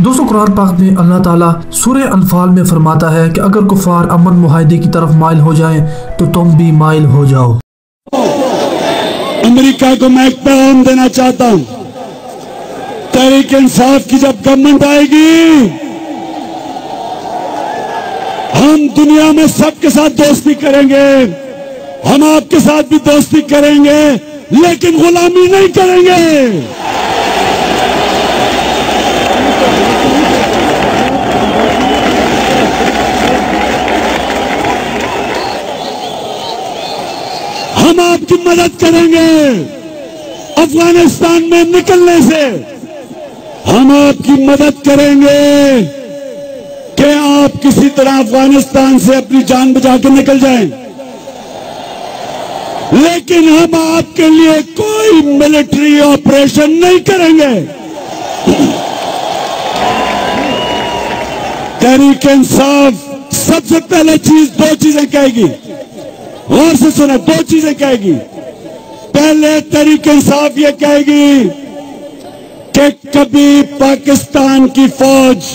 दोस्तों कुरान पाक में अल्लाह ताला सूरह अनफाल में फरमाता है कि अगर कुफार अमन मुआहदे की तरफ माइल हो जाएं तो तुम भी माइल हो जाओ। अमेरिका को मैं एक पैगाम देना चाहता हूं, तहरीक इंसाफ की जब गवर्नमेंट आएगी हम दुनिया में सबके साथ दोस्ती करेंगे, हम आपके साथ भी दोस्ती करेंगे, लेकिन गुलामी नहीं करेंगे। हम आपकी मदद करेंगे अफगानिस्तान में निकलने से, हम आपकी मदद करेंगे कि आप किसी तरह अफगानिस्तान से अपनी जान बचा के निकल जाएं, लेकिन हम आपके लिए कोई मिलिट्री ऑपरेशन नहीं करेंगे। तहरीक इंसाफ सबसे पहले दो चीजें कहेगी, गौर से सुना, दो चीजें कहेगी। पहले तहरीक इंसाफ ये कहेगी कि कभी पाकिस्तान की फौज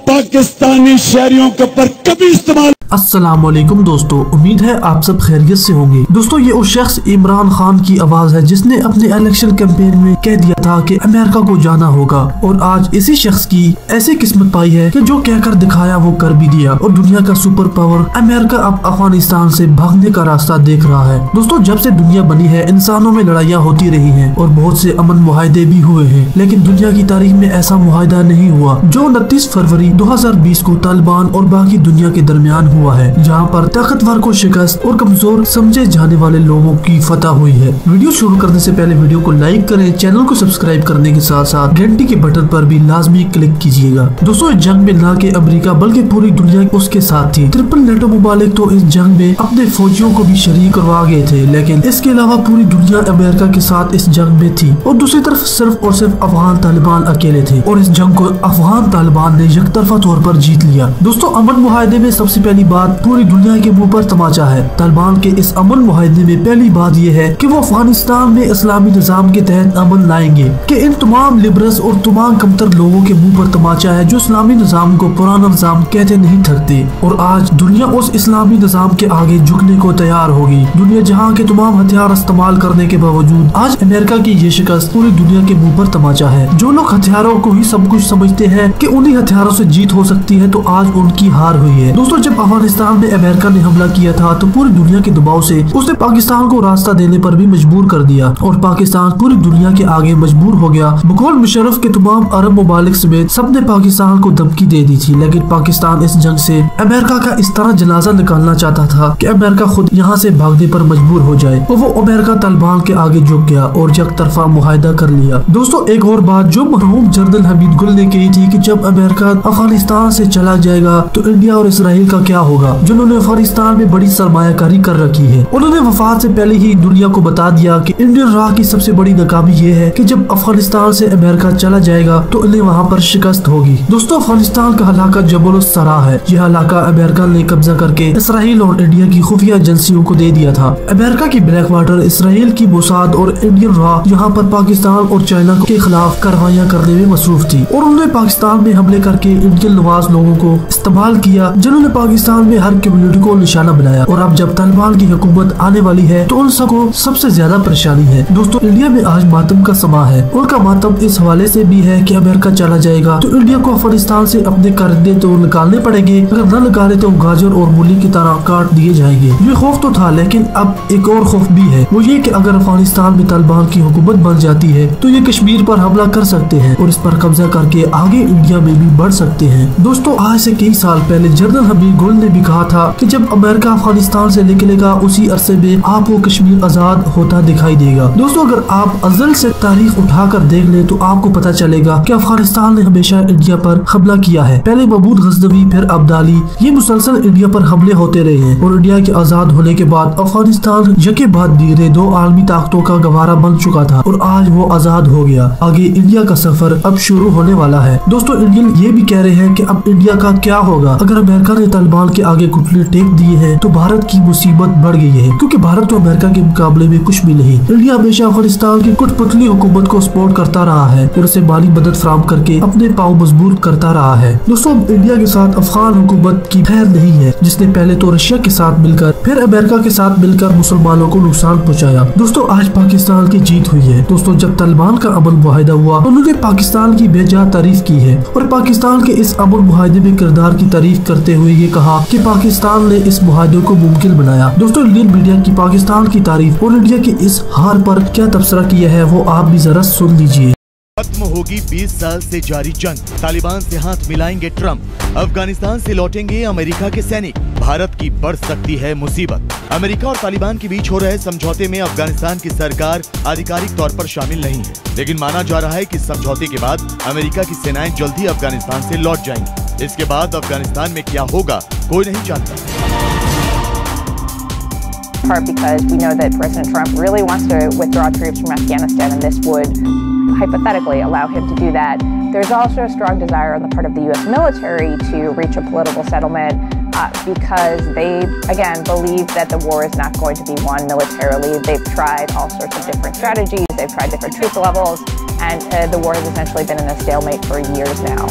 पाकिस्तानी शहरियों के ऊपर कभी इस्तेमाल। अस्सलामुअलैकुम दोस्तों, उम्मीद है आप सब खैरियत से होंगे। दोस्तों ये उस शख्स इमरान खान की आवाज है जिसने अपने इलेक्शन कैंपेन में कह दिया था कि अमेरिका को जाना होगा, और आज इसी शख्स की ऐसी किस्मत पाई है कि जो कहकर दिखाया वो कर भी दिया, और दुनिया का सुपर पावर अमेरिका अब अफगानिस्तान से भागने का रास्ता देख रहा है। दोस्तों जब से दुनिया बनी है इंसानों में लड़ाइयाँ होती रही है और बहुत से अमन मुआहदे भी हुए हैं, लेकिन दुनिया की तारीख में ऐसा मुआहदा नहीं हुआ जो 29 फरवरी 2020 को तालिबान और बाकी दुनिया के दरमियान हुआ है, जहां पर ताकतवर को शिकस्त और कमजोर समझे जाने वाले लोगों की फतह हुई है। वीडियो शुरू करने से पहले वीडियो को लाइक करें, चैनल को सब्सक्राइब करने के साथ साथ घंटी के बटन पर भी लाजमी क्लिक कीजिएगा। दोस्तों इस जंग में न के अमेरिका बल्कि पूरी दुनिया उसके साथ थी। ट्रिपल नेटो मुमालिक तो इस जंग में अपने फौजियों को भी शरीक करवा गए थे, लेकिन इसके अलावा पूरी दुनिया अमेरिका के साथ इस जंग में थी, और दूसरी तरफ सिर्फ और सिर्फ अफगान तालिबान अकेले थे, और इस जंग को अफगान तालिबान ने यकतरफा तौर पर जीत लिया। दोस्तों अमन मुआहदे में सबसे पहली बात पूरी दुनिया के मुंह पर तमाचा है। तालिबान के इस अमन मुआहदे में पहली बात यह है कि वो अफगानिस्तान में इस्लामी निजाम के तहत अमन लाएंगे, कि इन तमाम लिबरल्स और तमाम कमतर लोगों के मुंह पर तमाचा है जो इस्लामी निजाम को पुराना निजाम कहते नहीं थकते, और आज दुनिया उस इस्लामी निजाम के आगे झुकने को तैयार होगी। दुनिया जहाँ के तमाम हथियार इस्तेमाल करने के बावजूद आज अमेरिका की ये शिकस्त पूरी दुनिया के मुंह पर तमाचा है। जो लोग हथियारों को ही सब कुछ समझते हैं कि उन्हीं हथियारों से जीत हो सकती है, तो आज उनकी हार हुई है। दोस्तों जब अफगानिस्तान में अमेरिका ने हमला किया था तो पूरी दुनिया के दबाव से उसने पाकिस्तान को रास्ता देने पर भी मजबूर कर दिया, और पाकिस्तान पूरी दुनिया के आगे मजबूर हो गया। मुगल मुशर्रफ के तमाम अरब मुमालिक समेत सबने पाकिस्तान को धमकी दे दी थी, लेकिन पाकिस्तान इस जंग से अमेरिका का इस तरह जनाजा निकालना चाहता था कि अमेरिका खुद यहाँ से भागने पर मजबूर हो जाए, और वो अमेरिका तालिबान के आगे झुक गया और यकतरफा मुआहदा कर लिया। दोस्तों एक और बात जो मरहूम जनरल हमीद गुल ने कही थी कि जब अमेरिका अफगानिस्तान से चला जाएगा तो इंडिया और इसराइल का क्या होगा, जिन्होंने अफगानिस्तान में बड़ी सरमायाकारी कर रखी है। उन्होंने वफात से पहले ही दुनिया को बता दिया कि इंडियन राह की सबसे बड़ी नाकामी ये है कि जब अफगानिस्तान से अमेरिका चला जाएगा तो इन्हें वहाँ पर शिकस्त होगी। दोस्तों अफगानिस्तान का इलाका जबल सरा है। यह इलाका अमेरिका ने कब्जा करके इसराइल और इंडिया की खुफिया एजेंसियों को दे दिया था। अमेरिका की ब्लैक वाटर, इसराइल की मोसाद और इंडियन राह यहाँ पर पाकिस्तान और चाइना के खिलाफ कार्रवाइयाँ करने में मसरूफ थी, और उन्होंने पाकिस्तान में हमले करके इंडियन नवाज लोगों को इस्तेमाल किया, जिन्होंने पाकिस्तान में हर कम्युनिटी को निशाना बनाया। और अब जब तालिबान की हुकूमत आने वाली है तो उन सबको सबसे ज्यादा परेशानी है। दोस्तों इंडिया में आज मातम का समा है। उनका मातम इस हवाले से भी है कि अमेरिका चला जाएगा तो इंडिया को अफगानिस्तान से अपने कर्जे तो निकालने पड़ेंगे, अगर न निकाले तो गाजर और मूली की तरह काट दिए जाएंगे। ये खौफ तो था, लेकिन अब एक और खौफ भी है, वो ये कि अगर अफगानिस्तान में तालिबान की हुकूमत बन जाती है तो ये कश्मीर पर हमला कर सकते हैं और इस पर कब्जा करके आगे इंडिया में भी बढ़ सकते हैं। दोस्तों आज से कई साल पहले जनरल हमीद गुल ने भी कहा था कि जब अमेरिका अफगानिस्तान से निकलेगा उसी अरसे में आपको कश्मीर आजाद होता दिखाई देगा। दोस्तों अगर आप अज़ल से तारीख उठाकर देख ले तो आपको पता चलेगा कि अफगानिस्तान ने हमेशा इंडिया पर हमला किया है। पहले महमूद गजनवी, फिर अब्दाली, ये मुसलसल इंडिया पर हमले होते रहे हैं, और इंडिया के आजाद होने के बाद अफगानिस्तान यके बाद दीगरे दो आलमी ताकतों का गवारा बन चुका था, और आज वो आजाद हो गया। आगे इंडिया का सफर अब शुरू होने वाला है। दोस्तों इंडियन ये भी कह रहे हैं कि अब इंडिया का क्या होगा अगर अमेरिका ने तालिबान के आगे घुटने टेक दिए हैं तो भारत की मुसीबत बढ़ गई है, क्योंकि भारत तो अमेरिका के मुकाबले में कुछ भी नहीं। इंडिया हमेशा अफगानिस्तान की कुटपुतली हुकूमत को सपोर्ट करता रहा है और उसे माली मदद फराहम करके अपने पाँव मजबूत करता रहा है। दोस्तों, इंडिया के साथ अफगान हुकूमत की खैर नहीं है, जिसने पहले तो रशिया के साथ मिलकर फिर अमेरिका के साथ मिलकर मुसलमानों को नुकसान पहुँचाया। दोस्तों, आज पाकिस्तान की जीत हुई है। दोस्तों, जब तालिबान का अमन मुआहिदा हुआ तो उन्होंने पाकिस्तान की बेजा तारीफ की है और पाकिस्तान के इस अमन मुआहिदे में किरदार की तारीफ करते हुए ये कहा कि पाकिस्तान ने इस मुआहिदे को मुमकिन बनाया। दोस्तों, इंडियन मीडिया की पाकिस्तान की तारीफ और इंडिया के इस हार पर क्या तबसरा किया है वो आप भी जरा सुन लीजिए। खत्म होगी 20 साल से जारी जंग, तालिबान से हाथ मिलाएंगे ट्रंप, अफगानिस्तान से लौटेंगे अमेरिका के सैनिक, भारत की बढ़ सकती है मुसीबत। अमेरिका और तालिबान के बीच हो रहे समझौते में अफगानिस्तान की सरकार आधिकारिक तौर पर शामिल नहीं है, लेकिन माना जा रहा है कि समझौते के बाद अमेरिका की सेनाएं जल्द ही अफगानिस्तान से लौट जाएंगी। इसके बाद अफगानिस्तान में क्या होगा कोई नहीं जानता। Part because we know that President Trump really wants to withdraw troops from Afghanistan, and this would hypothetically allow him to do that. There's also a strong desire on the part of the U.S. military to reach a political settlement because they, again, believe that the war is not going to be won militarily. They've tried all sorts of different strategies. They've tried different troop levels, and the war has essentially been in a stalemate for years now.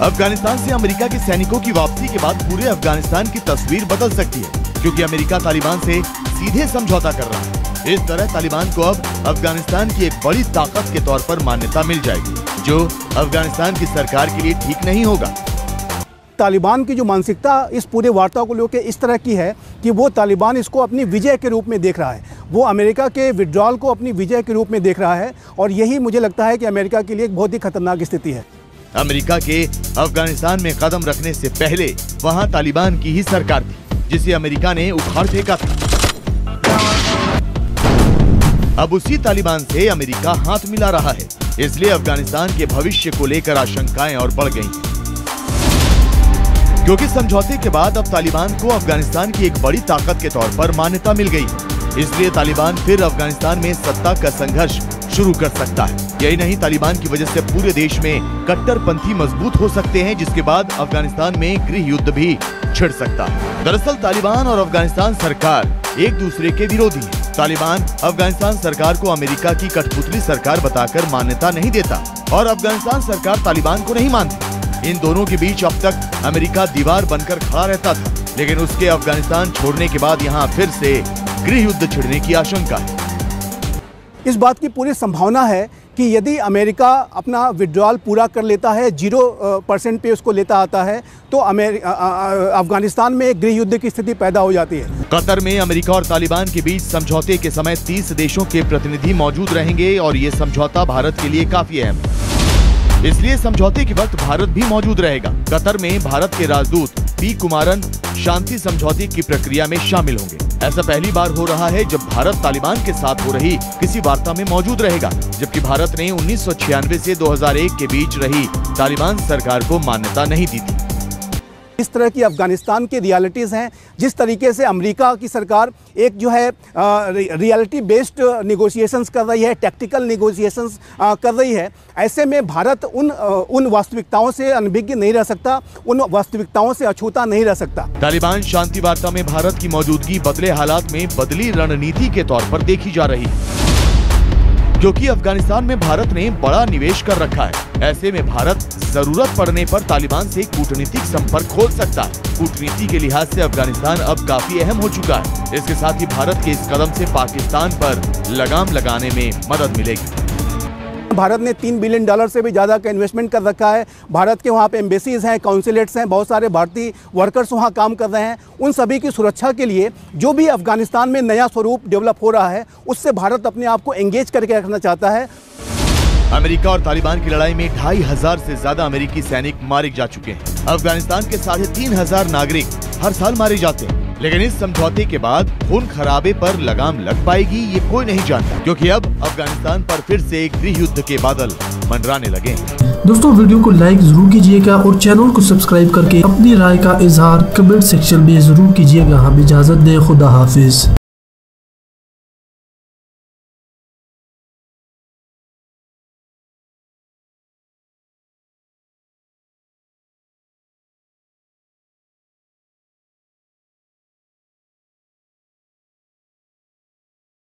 Afghanistan से America के सैनिकों की वापसी के बाद पूरे अफगानिस्तान की तस्वीर बदल सकती है, क्योंकि अमेरिका तालिबान से सीधे समझौता कर रहा है। इस तरह तालिबान को अब अफगानिस्तान की एक बड़ी ताकत के तौर पर मान्यता मिल जाएगी, जो अफगानिस्तान की सरकार के लिए ठीक नहीं होगा। तालिबान की जो मानसिकता इस पूरे वार्ता को लेकर इस तरह की है कि वो तालिबान इसको अपनी विजय के रूप में देख रहा है, वो अमेरिका के विड्रॉल को अपनी विजय के रूप में देख रहा है, और यही मुझे लगता है कि अमेरिका के लिए एक बहुत ही खतरनाक स्थिति है। अमेरिका के अफगानिस्तान में कदम रखने से पहले वहां तालिबान की ही सरकार थी, जिसे अमेरिका ने उखाड़ फेंका था। अब उसी तालिबान से अमेरिका हाथ मिला रहा है, इसलिए अफगानिस्तान के भविष्य को लेकर आशंकाएं और बढ़ गई हैं। क्योंकि समझौते के बाद अब तालिबान को अफगानिस्तान की एक बड़ी ताकत के तौर पर मान्यता मिल गई, इसलिए तालिबान फिर अफगानिस्तान में सत्ता का संघर्ष शुरू कर सकता है। यही नहीं, तालिबान की वजह से पूरे देश में कट्टरपंथी मजबूत हो सकते हैं, जिसके बाद अफगानिस्तान में गृह युद्ध भी छिड़ सकता है। दरअसल तालिबान और अफगानिस्तान सरकार एक दूसरे के विरोधी हैं। तालिबान अफगानिस्तान सरकार को अमेरिका की कठपुतली सरकार बताकर मान्यता नहीं देता और अफगानिस्तान सरकार तालिबान को नहीं मानती। इन दोनों के बीच अब तक अमेरिका दीवार बनकर खड़ा रहता था, लेकिन उसके अफगानिस्तान छोड़ने के बाद यहाँ फिर से गृह युद्ध छिड़ने की आशंका है। इस बात की पूरी संभावना है कि यदि अमेरिका अपना विड्रॉल पूरा कर लेता है, 0% पे उसको लेता आता है, तो अफगानिस्तान में गृह युद्ध की स्थिति पैदा हो जाती है। कतर में अमेरिका और तालिबान के बीच समझौते के समय 30 देशों के प्रतिनिधि मौजूद रहेंगे और ये समझौता भारत के लिए काफी अहम है, इसलिए समझौते के वक्त भारत भी मौजूद रहेगा। कतर में भारत के राजदूत पी कुमारन शांति समझौते की प्रक्रिया में शामिल होंगे। ऐसा पहली बार हो रहा है जब भारत तालिबान के साथ हो रही किसी वार्ता में मौजूद रहेगा, जबकि भारत ने 1996 से 2001 के बीच रही तालिबान सरकार को मान्यता नहीं दी थी। इस तरह की अफगानिस्तान की रियलिटीज़ हैं, जिस तरीके से अमेरिका की सरकार एक जो है रियलिटी बेस्ड निगोशिएशंस कर रही है, टैक्टिकल निगोशिएशंस कर रही है, ऐसे में भारत उन वास्तविकताओं से अनभिज्ञ नहीं रह सकता, उन वास्तविकताओं से अछूता नहीं रह सकता। तालिबान शांति वार्ता में भारत की मौजूदगी बदले हालात में बदली रणनीति के तौर पर देखी जा रही है, क्योंकि अफगानिस्तान में भारत ने बड़ा निवेश कर रखा है। ऐसे में भारत जरूरत पड़ने पर तालिबान से कूटनीतिक संपर्क खोल सकता है। कूटनीति के लिहाज से अफगानिस्तान अब काफी अहम हो चुका है। इसके साथ ही भारत के इस कदम से पाकिस्तान पर लगाम लगाने में मदद मिलेगी। भारत ने $3 बिलियन से भी ज़्यादा का इन्वेस्टमेंट कर रखा है। भारत के वहाँ पे एम्बेसीज हैं, काउंसलेट्स हैं, बहुत सारे भारतीय वर्कर्स वहाँ काम कर रहे हैं। उन सभी की सुरक्षा के लिए जो भी अफगानिस्तान में नया स्वरूप डेवलप हो रहा है, उससे भारत अपने आप को एंगेज करके रखना चाहता है। अमेरिका और तालिबान की लड़ाई में 2500 से ज्यादा अमेरिकी सैनिक मारे जा चुके हैं। अफगानिस्तान के 3500 नागरिक हर साल मारे जाते हैं, लेकिन इस समझौते के बाद खून खराबे पर लगाम लग पाएगी ये कोई नहीं जानता, क्योंकि अब अफगानिस्तान पर फिर से एक गृह युद्ध के बादल मंडराने लगे। दोस्तों, वीडियो को लाइक जरूर कीजिएगा और चैनल को सब्सक्राइब करके अपनी राय का इजहार कमेंट सेक्शन में जरूर कीजिएगा। हमें इजाजत दें। खुदा हाफिज।